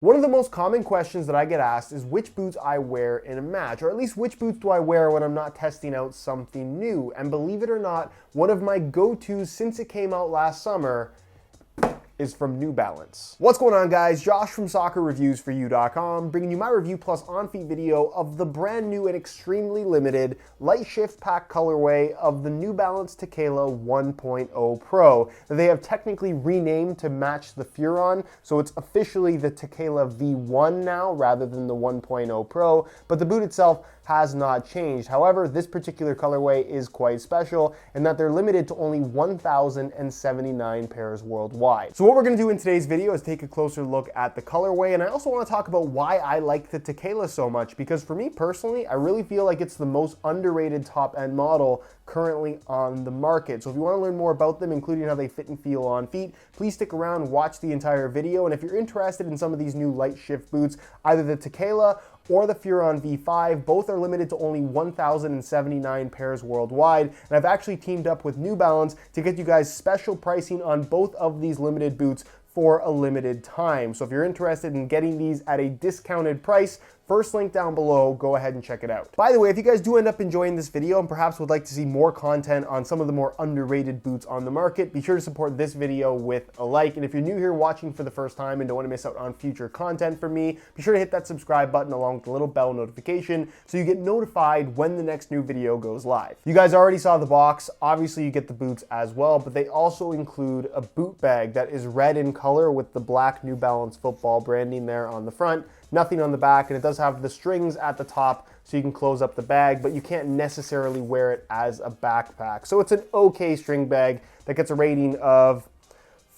One of the most common questions that I get asked is which boots I wear in a match, or at least which boots do I wear when I'm not testing out something new. And believe it or not, one of my go-tos since it came out last summer is from New Balance. What's going on, guys? Josh from SoccerReviewsForYou.com, bringing you my review plus on-feet video of the brand new and extremely limited Lite Shift pack colorway of the New Balance Tekela 1.0 Pro that they have technically renamed to match the Furon, so it's officially the Tekela V1 now rather than the 1.0 Pro, but the boot itself has not changed. However, this particular colorway is quite special in that they're limited to only 1,079 pairs worldwide. So what we're gonna do in today's video is take a closer look at the colorway, and I also wanna talk about why I like the Tekela so much, because for me personally, I really feel like it's the most underrated top-end model currently on the market. So if you wanna learn more about them, including how they fit and feel on feet, please stick around, watch the entire video, and if you're interested in some of these new Lite Shift boots, either the Tekela or the Furon V5, both are limited to only 1,079 pairs worldwide, and I've actually teamed up with New Balance to get you guys special pricing on both of these limited boots for a limited time. So if you're interested in getting these at a discounted price, first link down below, go ahead and check it out. By the way, if you guys do end up enjoying this video and perhaps would like to see more content on some of the more underrated boots on the market, be sure to support this video with a like. And if you're new here watching for the first time and don't want to miss out on future content from me, be sure to hit that subscribe button along with the little bell notification so you get notified when the next new video goes live. You guys already saw the box. Obviously you get the boots as well, but they also include a boot bag that is red in color with the black New Balance football branding there on the front. Nothing on the back, and it does have the strings at the top so you can close up the bag, but you can't necessarily wear it as a backpack. So it's an okay string bag that gets a rating of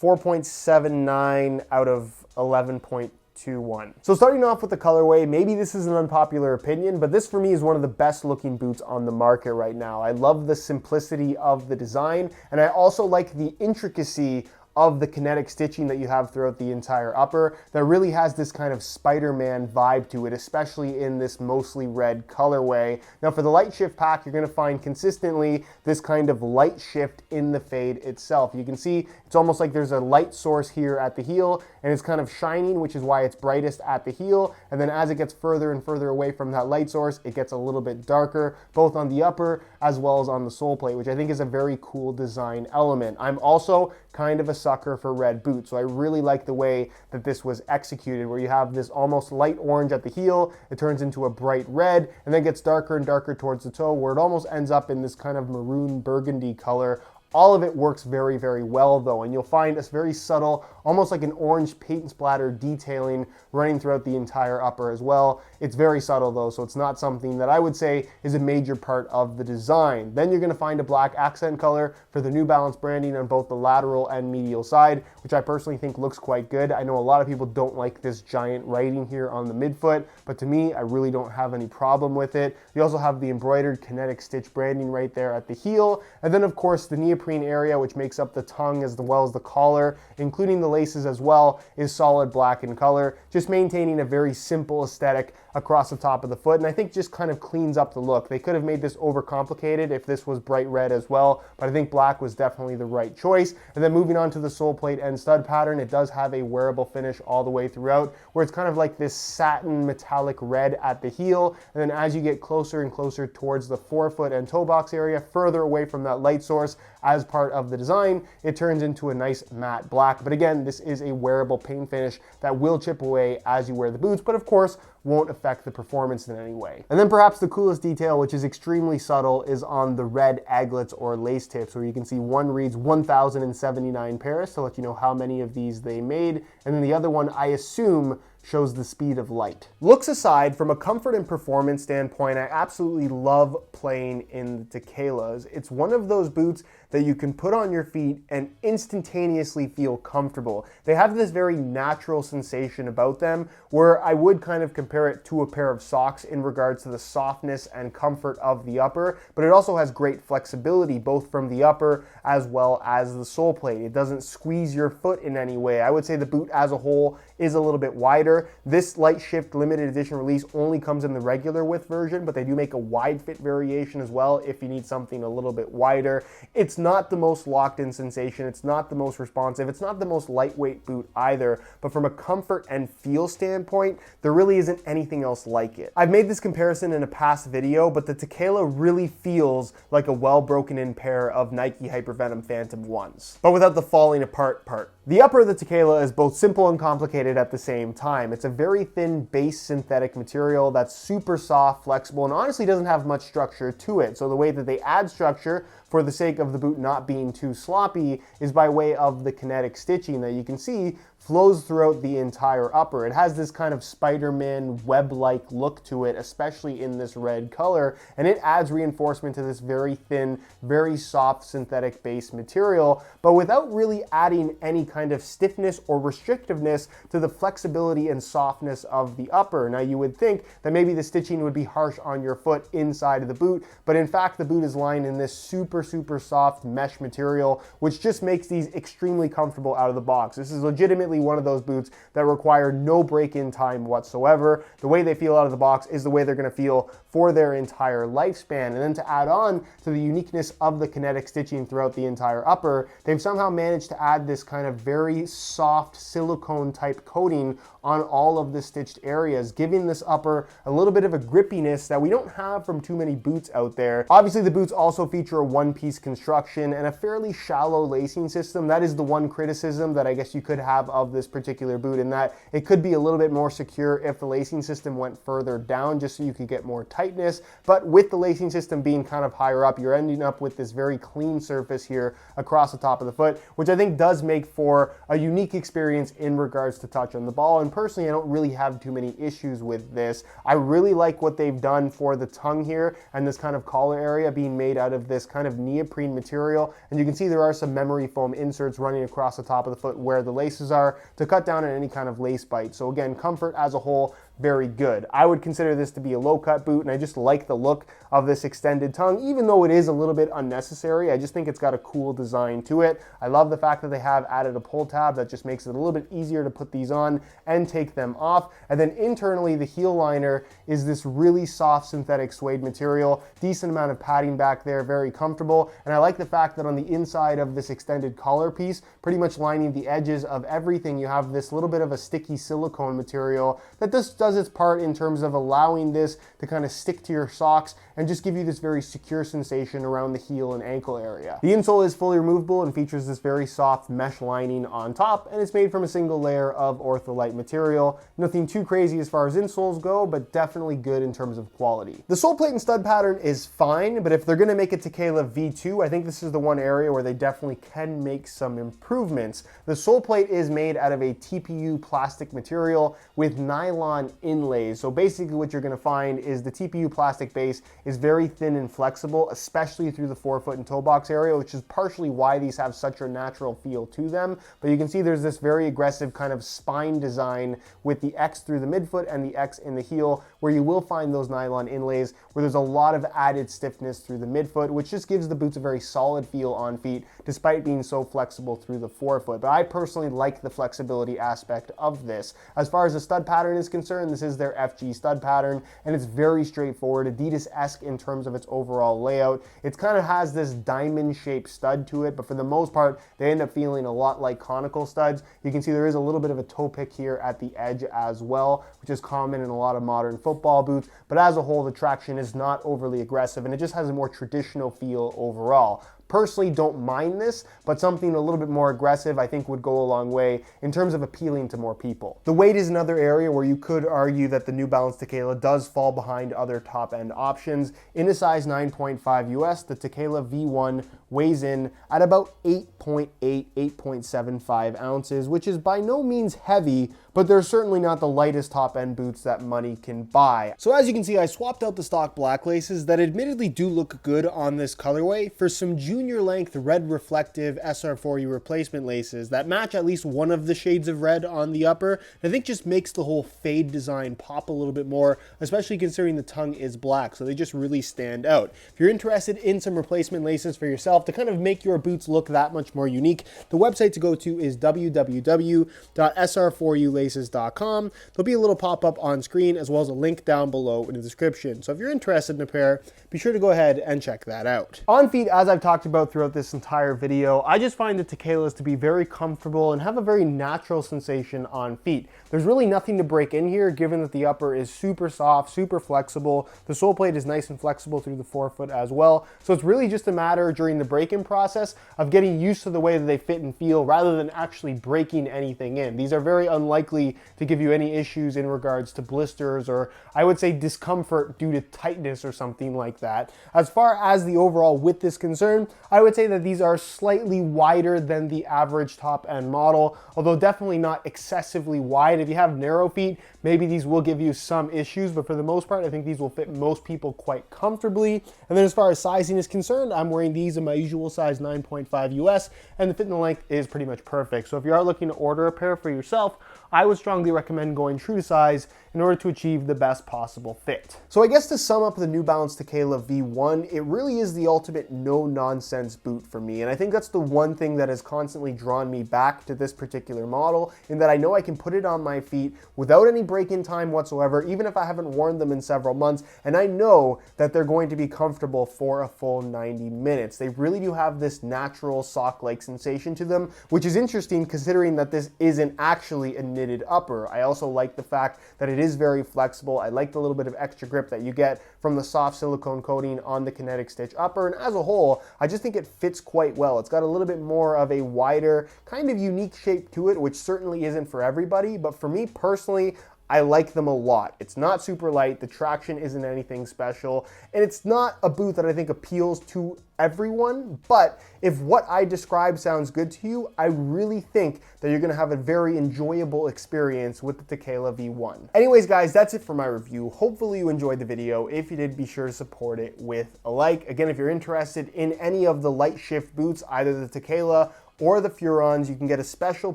4.79 out of 11.21. So starting off with the colorway, maybe this is an unpopular opinion, but this for me is one of the best looking boots on the market right now. I love the simplicity of the design, and I also like the intricacy of the kinetic stitching that you have throughout the entire upper that really has this kind of Spider-Man vibe to it, especially in this mostly red colorway. Now for the Lite Shift pack, you're going to find consistently this kind of light shift in the fade itself. You can see it's almost like there's a light source here at the heel, and it's kind of shining, which is why it's brightest at the heel, and then as it gets further and further away from that light source, it gets a little bit darker, both on the upper as well as on the sole plate, which I think is a very cool design element. I'm also kind of a sucker for red boots, so I really like the way that this was executed, where you have this almost light orange at the heel, it turns into a bright red, and then gets darker and darker towards the toe, where it almost ends up in this kind of maroon burgundy color. All of it works very, very well though, and you'll find this very subtle, almost like an orange paint splatter detailing running throughout the entire upper as well. It's very subtle though, so it's not something that I would say is a major part of the design. Then you're gonna find a black accent color for the New Balance branding on both the lateral and medial side, which I personally think looks quite good. I know a lot of people don't like this giant writing here on the midfoot, but to me, I really don't have any problem with it. You also have the embroidered kinetic stitch branding right there at the heel, and then of course the neoprene area, which makes up the tongue as well as the collar, including the laces as well, is solid black in color, just maintaining a very simple aesthetic across the top of the foot, and I think just kind of cleans up the look. They could have made this overcomplicated if this was bright red as well, but I think black was definitely the right choice. And then moving on to the sole plate and stud pattern, it does have a wearable finish all the way throughout, where it's kind of like this satin metallic red at the heel, and then as you get closer and closer towards the forefoot and toe box area, further away from that light source as part of the design, it turns into a nice matte black. But again, this is a wearable paint finish that will chip away as you wear the boots, but of course won't affect the performance in any way. And then perhaps the coolest detail, which is extremely subtle, is on the red aglets or lace tips, where you can see one reads 1,079 pairs to let you know how many of these they made, and then the other one, I assume, shows the speed of light. Looks aside, from a comfort and performance standpoint, I absolutely love playing in the Tekelas. It's one of those boots that you can put on your feet and instantaneously feel comfortable. They have this very natural sensation about them, where I would kind of compare it to a pair of socks in regards to the softness and comfort of the upper, but it also has great flexibility both from the upper as well as the sole plate. It doesn't squeeze your foot in any way. I would say the boot as a whole is a little bit wider. This Lite Shift limited edition release only comes in the regular width version, but they do make a wide fit variation as well if you need something a little bit wider. It's not the most locked in sensation. It's not the most responsive. It's not the most lightweight boot either, but from a comfort and feel standpoint, there really isn't anything else like it. I've made this comparison in a past video, but the Tekela really feels like a well broken in pair of Nike Hypervenom Phantom 1s, but without the falling apart part. The upper of the Tekela is both simple and complicated at the same time. It's a very thin base synthetic material that's super soft, flexible, and honestly doesn't have much structure to it. So the way that they add structure for the sake of the boot not being too sloppy is by way of the kinetic stitching that you can see flows throughout the entire upper. It has this kind of Spider-Man web-like look to it, especially in this red color, and it adds reinforcement to this very thin, very soft synthetic base material, but without really adding any kind of stiffness or restrictiveness to the flexibility and softness of the upper. Now you would think that maybe the stitching would be harsh on your foot inside of the boot, but in fact the boot is lined in this super soft mesh material, which just makes these extremely comfortable out of the box. This is legitimately one of those boots that require no break-in time whatsoever. The way they feel out of the box is the way they're going to feel for their entire lifespan. And then to add on to the uniqueness of the kinetic stitching throughout the entire upper, they've somehow managed to add this kind of very soft silicone type coating on all of the stitched areas, giving this upper a little bit of a grippiness that we don't have from too many boots out there. Obviously the boots also feature a one-piece construction and a fairly shallow lacing system. That is the one criticism that I guess you could have of this particular boot, in that it could be a little bit more secure if the lacing system went further down, just so you could get more tightness. But with the lacing system being kind of higher up, you're ending up with this very clean surface here across the top of the foot, which I think does make for a unique experience in regards to touch on the ball. And personally, I don't really have too many issues with this. I really like what they've done for the tongue here and this kind of collar area being made out of this kind of neoprene material. And you can see there are some memory foam inserts running across the top of the foot where the laces are to cut down on any kind of lace bite. So again, comfort as a whole, very good. I would consider this to be a low cut boot, and I just like the look of this extended tongue, even though it is a little bit unnecessary. I just think it's got a cool design to it. I love the fact that they have added a pull tab that just makes it a little bit easier to put these on and take them off. And then internally, the heel liner is this really soft synthetic suede material, decent amount of padding back there, very comfortable. And I like the fact that on the inside of this extended collar piece, pretty much lining the edges of everything, you have this little bit of a sticky silicone material that just does its part in terms of allowing this to kind of stick to your socks and just give you this very secure sensation around the heel and ankle area. The insole is fully removable and features this very soft mesh lining on top, and it's made from a single layer of ortholite material. Nothing too crazy as far as insoles go, but definitely good in terms of quality. The sole plate and stud pattern is fine, but if they're gonna make a Tekela V2, I think this is the one area where they definitely can make some improvements. The sole plate is made out of a TPU plastic material with nylon inlays. So basically what you're gonna find is the TPU plastic base is very thin and flexible, especially through the forefoot and toe box area, which is partially why these have such a natural feel to them. But you can see there's this very aggressive kind of spine design with the X through the midfoot and the X in the heel, where you will find those nylon inlays, where there's a lot of added stiffness through the midfoot, which just gives the boots a very solid feel on feet, despite being so flexible through the forefoot. But I personally like the flexibility aspect of this. As far as the stud pattern is concerned, this is their FG stud pattern, and it's very straightforward, Adidas-esque in terms of its overall layout. It kind of has this diamond-shaped stud to it, but for the most part, they end up feeling a lot like conical studs. You can see there is a little bit of a toe pick here at the edge as well, which is common in a lot of modern football boots, but as a whole, the traction is not overly aggressive, and it just has a more traditional feel overall. Personally, don't mind this, but something a little bit more aggressive I think would go a long way in terms of appealing to more people. The weight is another area where you could argue that the New Balance Tekela does fall behind other top-end options. In a size 9.5 US, the Tekela V1 weighs in at about 8.75 ounces, which is by no means heavy, but they're certainly not the lightest top-end boots that money can buy. So as you can see, I swapped out the stock black laces that admittedly do look good on this colorway for some junior length red reflective SR4U replacement laces that match at least one of the shades of red on the upper. And I think just makes the whole fade design pop a little bit more, especially considering the tongue is black, so they just really stand out. If you're interested in some replacement laces for yourself to kind of make your boots look that much more unique, the website to go to is www.sr4ulaces.com. shoelaces.com. There'll be a little pop-up on screen as well as a link down below in the description. So if you're interested in a pair, be sure to go ahead and check that out. On feet, as I've talked about throughout this entire video, I just find the Tekelas to be very comfortable and have a very natural sensation on feet. There's really nothing to break in here, given that the upper is super soft, super flexible. The sole plate is nice and flexible through the forefoot as well. So it's really just a matter during the break-in process of getting used to the way that they fit and feel rather than actually breaking anything in. These are very unlikely to give you any issues in regards to blisters or I would say discomfort due to tightness or something like that. As far as the overall width is concerned, I would say that these are slightly wider than the average top-end model, although definitely not excessively wide. If you have narrow feet, maybe these will give you some issues, but for the most part, I think these will fit most people quite comfortably. And then as far as sizing is concerned, I'm wearing these in my usual size 9.5 US, and the fit and the length is pretty much perfect. So if you are looking to order a pair for yourself, I would strongly recommend going true to size in order to achieve the best possible fit. So I guess to sum up the New Balance Tekela V1, it really is the ultimate no-nonsense boot for me. And I think that's the one thing that has constantly drawn me back to this particular model, in that I know I can put it on my feet without any break-in time whatsoever, even if I haven't worn them in several months, and I know that they're going to be comfortable for a full 90 minutes. They really do have this natural sock-like sensation to them, which is interesting considering that this isn't actually a knitted upper. I also like the fact that it is very flexible. I like the little bit of extra grip that you get from the soft silicone coating on the kinetic stitch upper, and as a whole, I just think it fits quite well. It's got a little bit more of a wider, kind of unique shape to it, which certainly isn't for everybody, but for me personally, I like them a lot. It's not super light, the traction isn't anything special, and it's not a boot that I think appeals to everyone, but if what I describe sounds good to you, I really think that you're gonna have a very enjoyable experience with the Tekela V1. Anyways, guys, that's it for my review. Hopefully you enjoyed the video. If you did, be sure to support it with a like. Again, if you're interested in any of the Lite Shift boots, either the Tekela or the Furons, you can get a special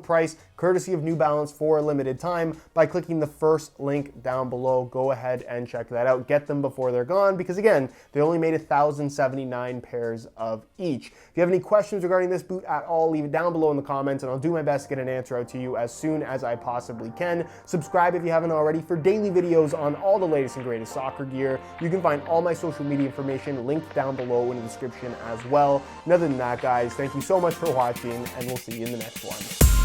price courtesy of New Balance for a limited time by clicking the first link down below. Go ahead and check that out. Get them before they're gone, because again, they only made 1,079 pairs of each. If you have any questions regarding this boot at all, leave it down below in the comments and I'll do my best to get an answer out to you as soon as I possibly can. Subscribe if you haven't already for daily videos on all the latest and greatest soccer gear. You can find all my social media information linked down below in the description as well. And other than that, guys, thank you so much for watching, and we'll see you in the next one.